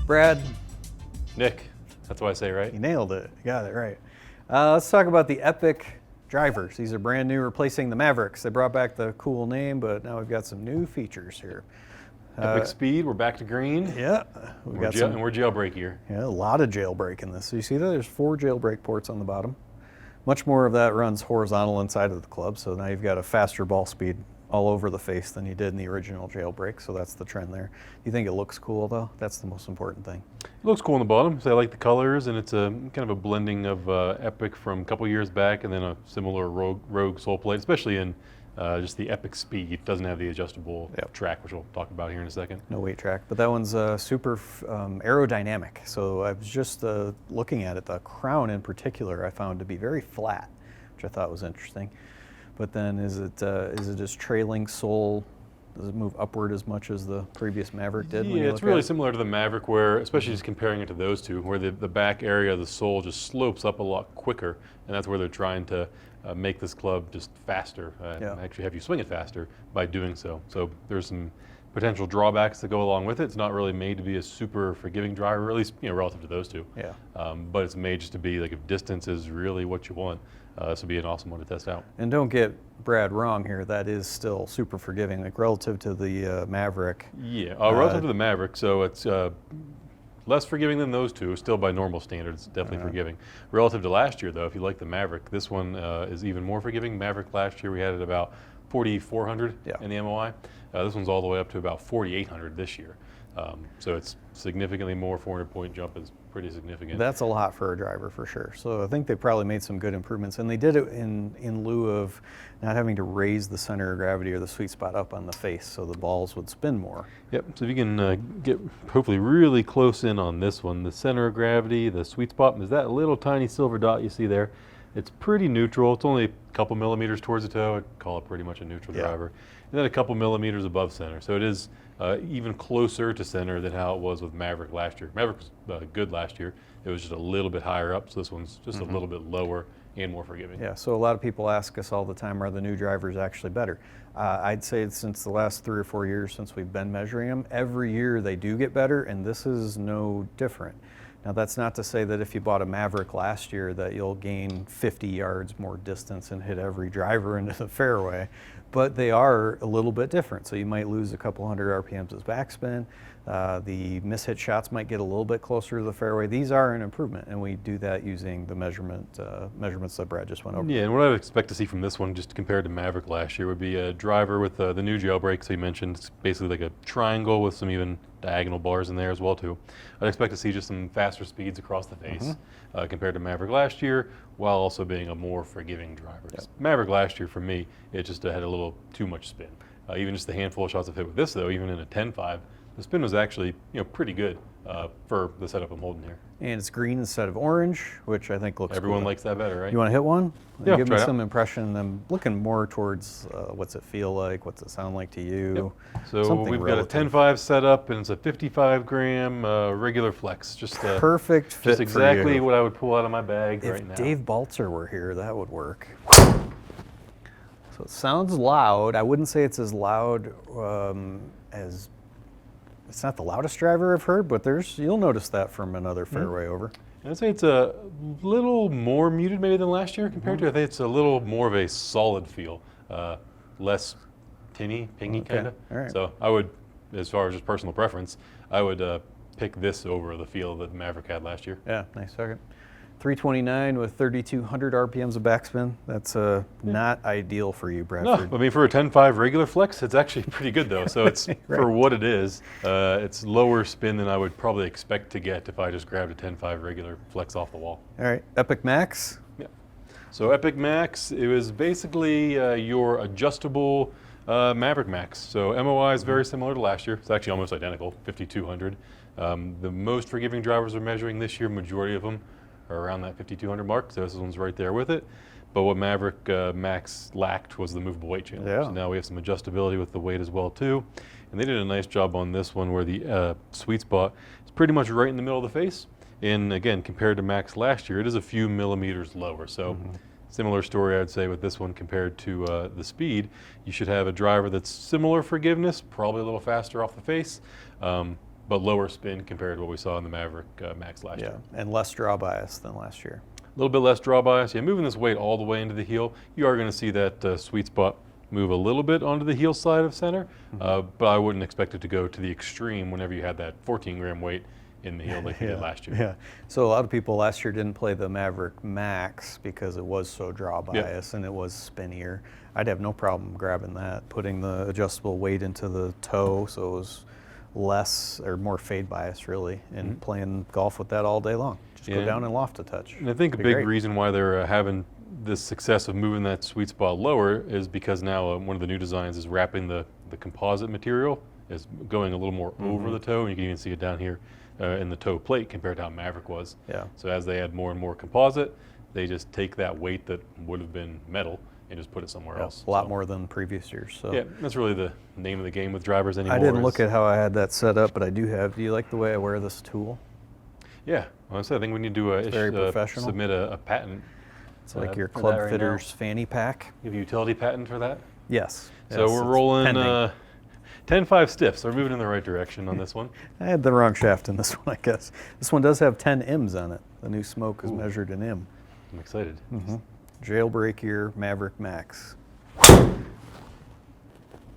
Brad. Nick, that's what I say, right? You nailed it. You got it right. Let's talk about the Epic drivers. These are brand new, replacing the Mavericks. They brought back the cool name, but now we've got some new features here. Epic speed, we're back to green. Yeah. And we're jailbreak here. Yeah, a lot of jailbreak in this. So you see that there's 4 jailbreak ports on the bottom. Much more of that runs horizontal inside of the club, so now you've got a faster ball speed all over the face than you did in the original jailbreak, so that's the trend there. Do you think it looks cool though? That's the most important thing. It looks cool on the bottom, so I like the colors, and it's a kind of a blending of Epic from a couple years back and then a similar Rogue sole plate, especially in just the Epic speed. It doesn't have the adjustable track, which we'll talk about here in a second. No weight track, but that one's super aerodynamic. So I was just looking at it. The crown in particular I found to be very flat, which I thought was interesting. But then is it just trailing sole? Does it move upward as much as the previous Maverick did? Yeah, it's really similar to the Maverick, where, especially just comparing it to those two, where the back area of the sole just slopes up a lot quicker, and that's where they're trying to make this club just faster, and actually have you swing it faster by doing so. So there's some potential drawbacks that go along with it. It's not really made to be a super forgiving driver, at least relative to those two. Yeah. But it's made just to be like, if distance is really what you want, this would be an awesome one to test out. And don't get Brad wrong here. That is still super forgiving, like relative to the Maverick. Yeah, relative to the Maverick, so it's less forgiving than those two. Still by normal standards, definitely forgiving. Relative to last year, though, if you like the Maverick, this one is even more forgiving. Maverick last year we had it about 4,400 in the MOI. This one's all the way up to about 4,800 this year. So it's significantly more. 400-point jump is pretty significant. That's a lot for a driver for sure. So I think they probably made some good improvements, and they did it in lieu of not having to raise the center of gravity or the sweet spot up on the face, so the balls would spin more. Yep. So if you can get hopefully really close in on this one, the center of gravity, the sweet spot is that little tiny silver dot you see there. It's pretty neutral. It's only a couple millimeters towards the toe. I'd call it pretty much a neutral driver. And then a couple millimeters above center. So it is even closer to center than how it was with Maverick last year. Maverick was good last year. It was just a little bit higher up, so this one's just a little bit lower and more forgiving. Yeah, so a lot of people ask us all the time, are the new drivers actually better? I'd say since the last 3 or 4 years since we've been measuring them, every year they do get better, and this is no different. Now that's not to say that if you bought a Maverick last year that you'll gain 50 yards more distance and hit every driver into the fairway, but they are a little bit different. So you might lose a couple hundred RPMs as backspin. The mishit shots might get a little bit closer to the fairway. These are an improvement, and we do that using the measurements that Brad just went over. Yeah, and what I would expect to see from this one, just compared to Maverick last year, would be a driver with the new jailbreak. So you mentioned it's basically like a triangle with some even diagonal bars in there as well too. I'd expect to see just some faster speeds across the face compared to Maverick last year, while also being a more forgiving driver. Maverick last year, for me, it just had a little too much spin. Even just the handful of shots I've hit with this, though, even in a 10.5, the spin was actually pretty good for the setup I'm holding here. And it's green instead of orange, which I think looks Everyone cool. likes that better, right? You want to hit one? Yeah, give me some impression. I'm looking more towards what's it feel like, what's it sound like to you. So something we've relative. got a 10.5 set up, and it's a 55-gram regular flex. Just perfect fit just exactly for you. what I would pull out of my bag right now. If Dave Baltzer were here, that would work. So it sounds loud. I wouldn't say it's as loud as, it's not the loudest driver I've heard, but you'll notice that from another fairway over. I'd say it's a little more muted maybe than last year compared to, I think it's a little more of a solid feel, less tinny, pingy kind of. Right. So I would, as far as just personal preference, I would pick this over the feel that Maverick had last year. Yeah, nice second. 329 with 3,200 RPMs of backspin. That's not ideal for you, Bradford. No, I mean, for a 10.5 regular flex, it's actually pretty good though. So it's for what it is. It's lower spin than I would probably expect to get if I just grabbed a 10.5 regular flex off the wall. All right, Epic Max. Yeah. So Epic Max, it was basically your adjustable Maverick Max. So MOI is very similar to last year. It's actually almost identical, 5,200. The most forgiving drivers we're measuring this year, majority of them are around that 5,200 mark, so this one's right there with it. But what Maverick Max lacked was the movable weight channel. So now we have some adjustability with the weight as well too. And they did a nice job on this one where the sweet spot is pretty much right in the middle of the face. And again, compared to Max last year, it is a few millimeters lower. So similar story, I'd say, with this one compared to the speed. You should have a driver that's similar forgiveness, probably a little faster off the face. but lower spin compared to what we saw in the Maverick Max last year. And less draw bias than last year. A little bit less draw bias. Yeah, moving this weight all the way into the heel, you are going to see that sweet spot move a little bit onto the heel side of center, but I wouldn't expect it to go to the extreme whenever you had that 14-gram weight in the heel like you did last year. Yeah. So a lot of people last year didn't play the Maverick Max because it was so draw bias and it was spinnier. I'd have no problem grabbing that, putting the adjustable weight into the toe so it was less or more fade bias really, and playing golf with that all day long. Just go down and loft a touch. And I think a big reason why they're having this success of moving that sweet spot lower is because now one of the new designs is wrapping the composite material, is going a little more over the toe, and you can even see it down here in the toe plate compared to how Maverick was. Yeah. So as they add more and more composite, they just take that weight that would have been metal and just put it somewhere else. A lot more than previous years. So yeah, that's really the name of the game with drivers anymore. I didn't look at how I had that set up, but I do have. Do you like the way I wear this tool? Yeah, honestly, I think we need to very professional. Submit a patent. It's like your club fitter's fanny pack. You have a utility patent for that? Yes. So we're rolling 10-5 stiff, so we're moving in the right direction on this one. I had the wrong shaft in this one, I guess. This one does have 10 M's on it. The new smoke is measured in M. I'm excited. Jailbreak year Maverick Max.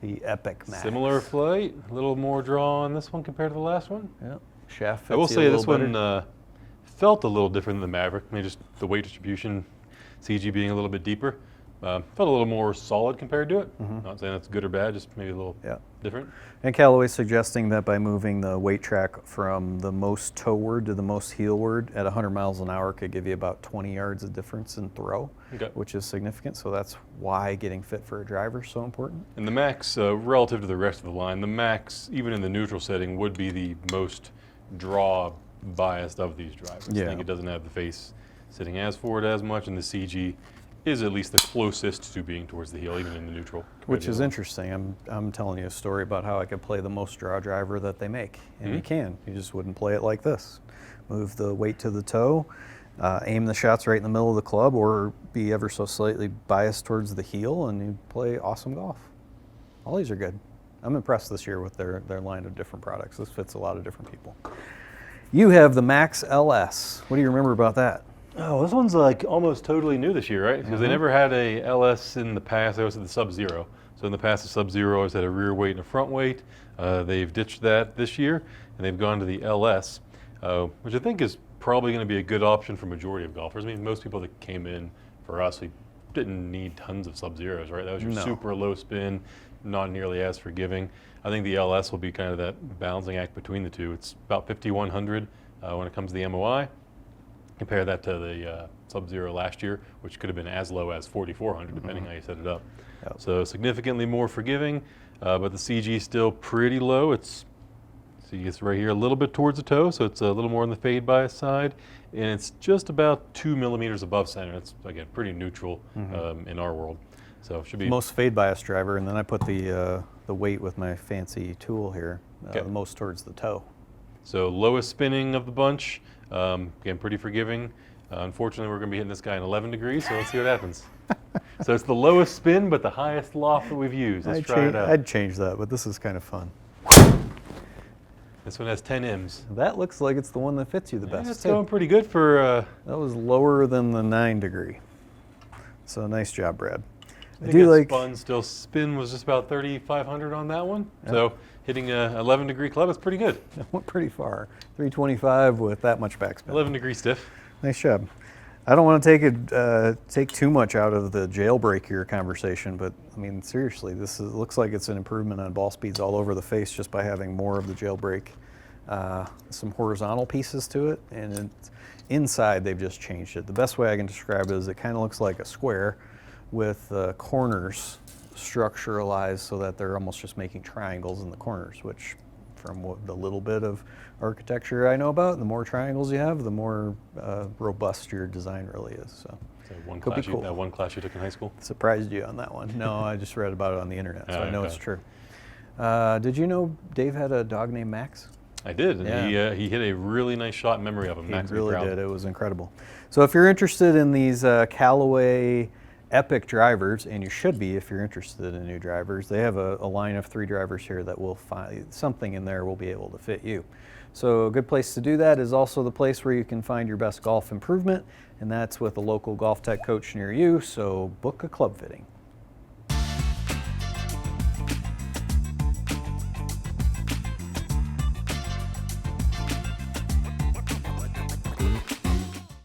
The Epic Max. Similar flight, a little more draw on this one compared to the last one. Yeah. Shaft fits I will you say a this little one felt a little different than the Maverick. I mean, just the weight distribution, CG being a little bit deeper. Felt a little more solid compared to it. Not saying that's good or bad, just maybe a little different. And Callaway's suggesting that by moving the weight track from the most toeward to the most heelward at 100 miles an hour could give you about 20 yards of difference in throw, which is significant. So that's why getting fit for a driver is so important. And the Max, relative to the rest of the line, the Max, even in the neutral setting, would be the most draw biased of these drivers. I think it doesn't have the face sitting as forward as much, and the CG is at least the closest to being towards the heel, even in the neutral. Which is interesting. I'm telling you a story about how I could play the most draw driver that they make. And you can. You just wouldn't play it like this. Move the weight to the toe, aim the shots right in the middle of the club, or be ever so slightly biased towards the heel, and you play awesome golf. All these are good. I'm impressed this year with their line of different products. This fits a lot of different people. You have the Max LS. What do you remember about that? Oh, this one's like almost totally new this year, right? Because they never had a LS in the past. They always had the Sub-Zero. So in the past, the Sub-Zero always had a rear weight and a front weight. They've ditched that this year, and they've gone to the LS, which I think is probably going to be a good option for majority of golfers. I mean, most people that came in for us, we didn't need tons of Sub-Zeros, right? That was your super low spin, not nearly as forgiving. I think the LS will be kind of that balancing act between the two. It's about 5,100 when it comes to the MOI. Compare that to the Sub-Zero last year, which could have been as low as 4,400, depending how you set it up. So significantly more forgiving, but the CG is still pretty low. It's right here a little bit towards the toe, so it's a little more on the fade bias side, and it's just about 2 millimeters above center. It's, again, pretty neutral in our world. So it should be most fade bias driver, and then I put the weight with my fancy tool here, the most towards the toe. So lowest spinning of the bunch. Again, pretty forgiving. Unfortunately, we're going to be hitting this guy in 11 degrees, so let's see what happens. So it's the lowest spin, but the highest loft that we've used. Let's try it out. I'd change that, but this is kind of fun. This one has 10 M's. That looks like it's the one that fits you the best. It's going pretty good for... That was lower than the 9 degree. So nice job, Brad. I do like spin was just about 3,500 on that one. So hitting a 11 degree club is pretty good. It went pretty far. 325 with that much backspin. 11 degree stiff. Nice job. I don't want to take too much out of the jailbreak here conversation, but I mean seriously, looks like it's an improvement on ball speeds all over the face just by having more of the jailbreak, some horizontal pieces to it, and inside they've just changed it. The best way I can describe it is it kind of looks like a square with corners structuralized so that they're almost just making triangles in the corners, which from the little bit of architecture I know about, the more triangles you have, the more robust your design really is. So that one class you took in high school? Surprised you on that one. No, I just read about it on the internet, so I know it's true. Did you know Dave had a dog named Max? I did, and he hit a really nice shot in memory of him. He really did. It was incredible. So if you're interested in these Callaway Epic drivers, and you should be if you're interested in new drivers. They have a line of 3 drivers here that will find something in there will be able to fit you. So a good place to do that is also the place where you can find your best golf improvement, and that's with a local GOLFTEC coach near you, so book a club fitting.